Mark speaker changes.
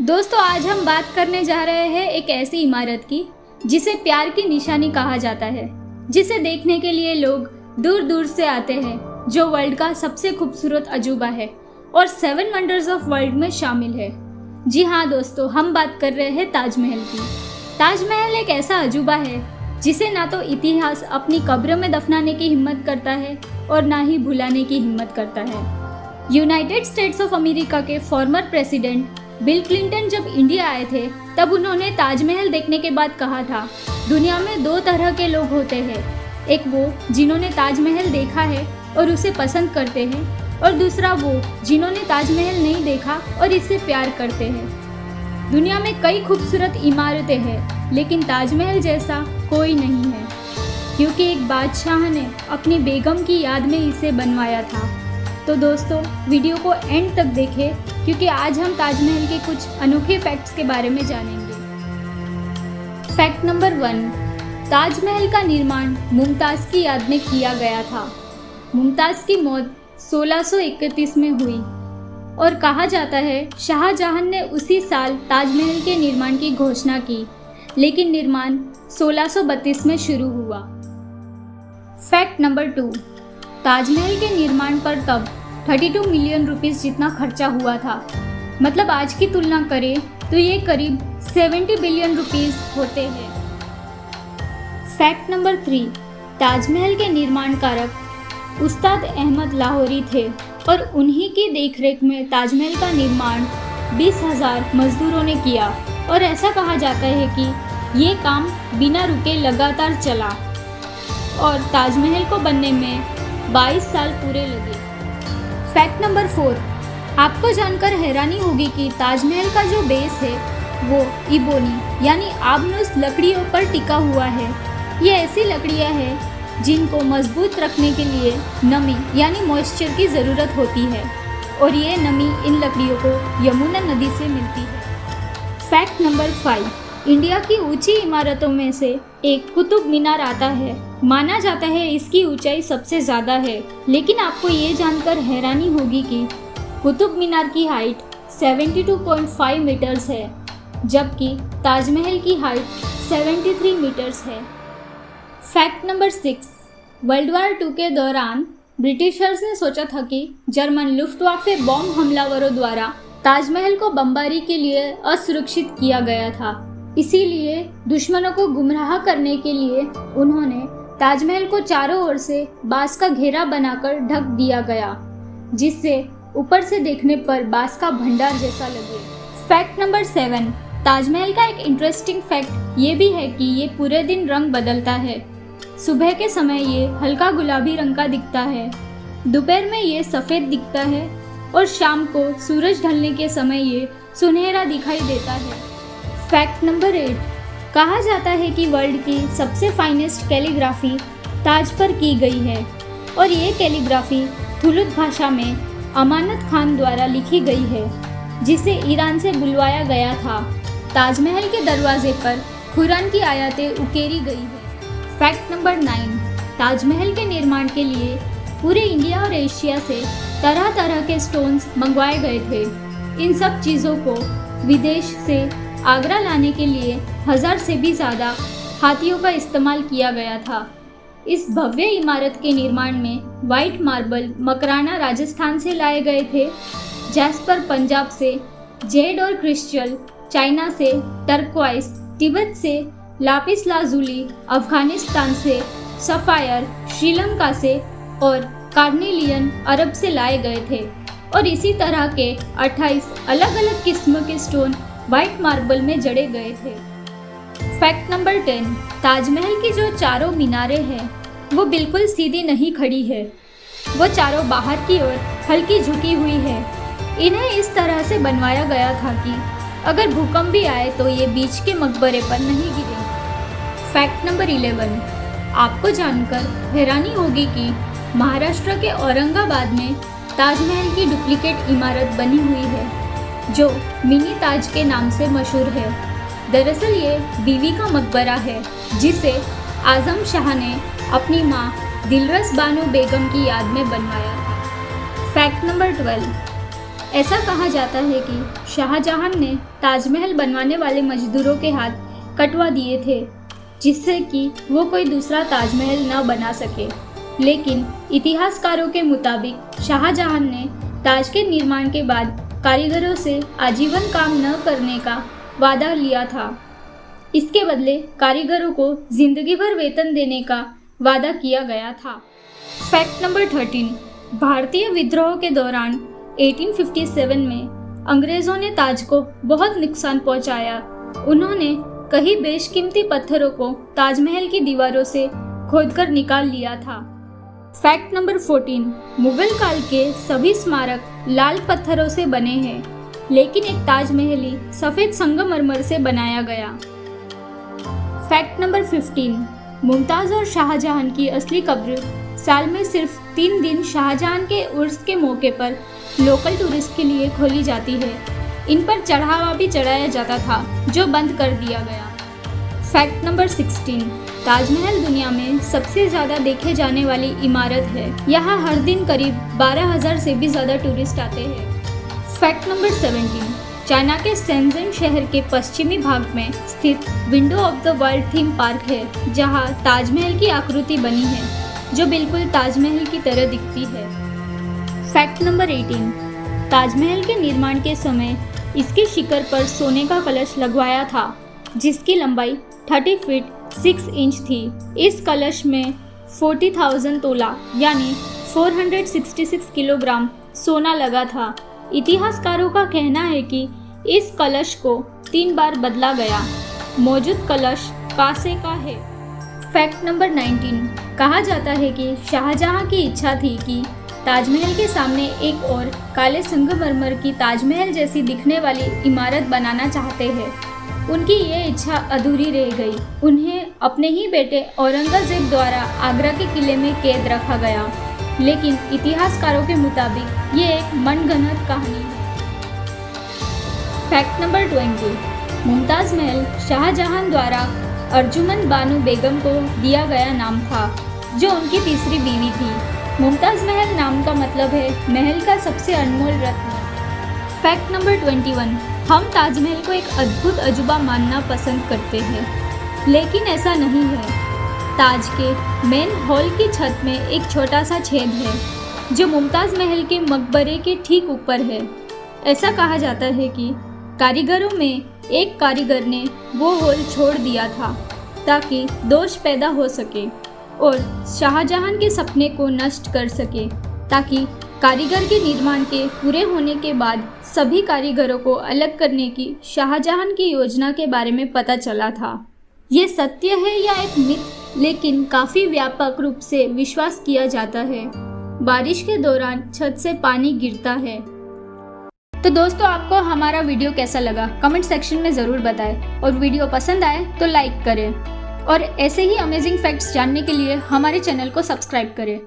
Speaker 1: दोस्तों आज हम बात करने जा रहे हैं एक ऐसी इमारत की जिसे प्यार की निशानी कहा जाता है, जिसे देखने के लिए लोग दूर दूर से आते हैं, जो वर्ल्ड का सबसे खूबसूरत अजूबा है और 7 वंडर्स ऑफ वर्ल्ड में शामिल है। जी हाँ दोस्तों, हम बात कर रहे हैं ताजमहल की। ताजमहल एक ऐसा अजूबा है जिसे ना तो इतिहास अपनी कब्र में दफनाने की हिम्मत करता है और ना ही भुलाने की हिम्मत करता है। यूनाइटेड स्टेट्स ऑफ अमेरिका के फॉर्मर प्रेसिडेंट बिल क्लिंटन जब इंडिया आए थे तब उन्होंने ताजमहल देखने के बाद कहा था, दुनिया में 2 तरह के लोग होते हैं, एक वो जिन्होंने ताजमहल देखा है और उसे पसंद करते हैं, और दूसरा वो जिन्होंने ताजमहल नहीं देखा और इससे प्यार करते हैं। दुनिया में कई खूबसूरत इमारतें हैं, लेकिन ताजमहल जैसा कोई नहीं है, क्योंकि एक बादशाह ने अपनी बेगम की याद में इसे बनवाया था। तो दोस्तों वीडियो को एंड तक देखें, क्योंकि आज हम ताजमहल के कुछ अनोखे फैक्ट्स के बारे में जानेंगे। फैक्ट नंबर 1, ताजमहल का निर्माण मुमताज़ की याद में किया गया था। मुमताज़ की मौत 1631 में हुई और कहा जाता है शाहजहां ने उसी साल ताजमहल के निर्माण की घोषणा की, लेकिन निर्माण 1632 में शुरू हुआ। फैक्ट नंबर 2, ताजमहल के निर्माण पर तब 32 मिलियन रुपीस जितना खर्चा हुआ था। मतलब आज की तुलना करें तो ये करीब 70 बिलियन रुपीस होते हैं। फैक्ट नंबर 3, ताजमहल के निर्माण कारक उस्ताद अहमद लाहौरी थे और उन्हीं की देखरेख में ताजमहल का निर्माण 20,000 मजदूरों ने किया, और ऐसा कहा जाता है कि ये काम बिना रुके लगातार चला और ताजमहल को बनने में 22 साल पूरे लगे। फैक्ट नंबर 4, आपको जानकर हैरानी होगी कि ताजमहल का जो बेस है वो इबोनी यानी आबनूस लकड़ियों पर टिका हुआ है। ये ऐसी लकड़ियाँ हैं जिनको मजबूत रखने के लिए नमी यानी मॉइस्चर की ज़रूरत होती है, और ये नमी इन लकड़ियों को यमुना नदी से मिलती है। फैक्ट नंबर 5, इंडिया की ऊंची इमारतों में से एक कुतुब मीनार आता है। माना जाता है इसकी ऊंचाई सबसे ज़्यादा है, लेकिन आपको ये जानकर हैरानी होगी कि कुतुब मीनार की हाइट 72.5 मीटर्स है, जबकि ताजमहल की हाइट 73 मीटर्स है। फैक्ट नंबर 6, वर्ल्ड वार 2 के दौरान ब्रिटिशर्स ने सोचा था कि जर्मन लुफ्टवाफे बॉम्ब हमलावरों द्वारा ताजमहल को बमबारी के लिए असुरक्षित किया गया था। इसीलिए दुश्मनों को गुमराह करने के लिए उन्होंने ताजमहल को चारों ओर से बांस का घेरा बनाकर ढक दिया गया, जिससे ऊपर से देखने पर बांस का भंडार जैसा लगे। फैक्ट नंबर 7, ताजमहल का एक इंटरेस्टिंग फैक्ट ये भी है कि ये पूरे दिन रंग बदलता है। सुबह के समय ये हल्का गुलाबी रंग का दिखता है, दोपहर में ये सफ़ेद दिखता है और शाम को सूरज ढलने के समय ये सुनहरा दिखाई देता है। फैक्ट नंबर 8, कहा जाता है कि वर्ल्ड की सबसे फाइनेस्ट कैलीग्राफी ताज पर की गई है, और ये कैलीग्राफी थुलुद भाषा में अमानत खान द्वारा लिखी गई है, जिसे ईरान से बुलवाया गया था। ताजमहल के दरवाजे पर कुरान की आयतें उकेरी गई है। फैक्ट नंबर 9, ताजमहल के निर्माण के लिए पूरे इंडिया और एशिया से तरह तरह के स्टोन्स मंगवाए गए थे। इन सब चीज़ों को विदेश से आगरा लाने के लिए 1000 से भी ज़्यादा हाथियों का इस्तेमाल किया गया था। इस भव्य इमारत के निर्माण में वाइट मार्बल मकराना राजस्थान से लाए गए थे, जैस्पर पंजाब से, जेड और क्रिस्टल चाइना से, टर्क्वाइस तिब्बत से, लापिस लाजुली अफगानिस्तान से, सफ़ायर श्रीलंका से और कार्नेलियन अरब से लाए गए थे, और इसी तरह के 28 अलग अलग किस्म के स्टोन वाइट मार्बल में जड़े गए थे। फैक्ट नंबर 10, ताजमहल की जो चारों मीनारें हैं वो बिल्कुल सीधी नहीं खड़ी है, वो चारों बाहर की ओर हल्की झुकी हुई है। इन्हें इस तरह से बनवाया गया था कि अगर भूकंप भी आए तो ये बीच के मकबरे पर नहीं गिरे। फैक्ट नंबर 11, आपको जानकर हैरानी होगी कि महाराष्ट्र के औरंगाबाद में ताजमहल की डुप्लीकेट इमारत बनी हुई है, जो मिनी ताज के नाम से मशहूर है। दरअसल ये बीवी का मकबरा है, जिसे आजम शाह ने अपनी माँ दिलरस बानो बेगम की याद में बनवाया था। फैक्ट नंबर 12, ऐसा कहा जाता है कि शाहजहां ने ताजमहल बनवाने वाले मजदूरों के हाथ कटवा दिए थे, जिससे कि वो कोई दूसरा ताजमहल न बना सके। लेकिन इतिहासकारों के मुताबिक शाहजहां ने ताज के निर्माण के बाद कारीगरों से आजीवन काम न करने का वादा लिया था। इसके बदले कारीगरों को जिंदगी भर वेतन देने का वादा किया गया था। फैक्ट नंबर 13, भारतीय विद्रोह के दौरान 1857 में अंग्रेजों ने ताज को बहुत नुकसान पहुंचाया। उन्होंने कई बेशकीमती पत्थरों को ताजमहल की दीवारों से खोदकर निकाल लिया था। फैक्ट नंबर 14, मुगल काल के सभी स्मारक लाल पत्थरों से बने हैं, लेकिन एक ताजमहल ही सफेद संगमरमर से बनाया गया। फैक्ट नंबर 15, मुमताज और शाहजहां की असली कब्र साल में सिर्फ 3 दिन शाहजहां के उर्स के मौके पर लोकल टूरिस्ट के लिए खोली जाती है। इन पर चढ़ावा भी चढ़ाया जाता था, जो बंद कर दिया गया। फैक्ट नंबर 16, ताजमहल दुनिया में सबसे ज़्यादा देखे जाने वाली इमारत है। यहाँ हर दिन करीब 12,000 से भी ज़्यादा टूरिस्ट आते हैं। फैक्ट नंबर 17, चाइना के शेंजन शहर के पश्चिमी भाग में स्थित window of the world theme park है, जहाँ ताजमहल की आकृति बनी है, जो बिल्कुल ताजमहल की तरह दिखती है। फैक्ट नंबर 18, ताजमहल के निर्माण के समय इसकी शिखर पर सोने का कलश लगवाया था, जिसकी लंबाई 30 फीट 6 इंच थी। इस कलश में 40,000 तोला यानी 466 किलोग्राम सोना लगा था। इतिहासकारों का कहना है कि इस कलश को 3 बार बदला गया। मौजूद कलश कांसे का है। फैक्ट नंबर 19, कहा जाता है कि शाहजहां की इच्छा थी कि ताजमहल के सामने एक और काले संगमरमर की ताजमहल जैसी दिखने वाली इमारत बनाना चाहते हैं। उनकी ये इच्छा अधूरी रह गई। उन्हें अपने ही बेटे औरंगजेब द्वारा आगरा के किले में कैद रखा गया, लेकिन इतिहासकारों के मुताबिक ये एक मनगढ़ंत कहानी है। फैक्ट नंबर 20, मुमताज महल शाहजहां द्वारा अर्जुमंद बानो बेगम को दिया गया नाम था, जो उनकी तीसरी बीवी थी। मुमताज महल नाम का मतलब है महल का सबसे अनमोल रत्न। फैक्ट नंबर 21, हम ताजमहल को एक अद्भुत अजूबा मानना पसंद करते हैं, लेकिन ऐसा नहीं है। ताज के मेन हॉल की छत में एक छोटा सा छेद है, जो मुमताज महल के मकबरे के ठीक ऊपर है। ऐसा कहा जाता है कि कारीगरों में एक कारीगर ने वो होल छोड़ दिया था ताकि दोष पैदा हो सके और शाहजहां के सपने को नष्ट कर सके, ताकि कारीगर के निर्माण के पूरे होने के बाद सभी कारीगरों को अलग करने की शाहजहां की योजना के बारे में पता चला था। ये सत्य है या एक मिथ, लेकिन काफ़ी व्यापक रूप से विश्वास किया जाता है। बारिश के दौरान छत से पानी गिरता है। तो दोस्तों, आपको हमारा वीडियो कैसा लगा कमेंट सेक्शन में ज़रूर बताएं, और वीडियो पसंद आए तो लाइक करें, और ऐसे ही अमेजिंग फैक्ट्स जानने के लिए हमारे चैनल को सब्सक्राइब करें।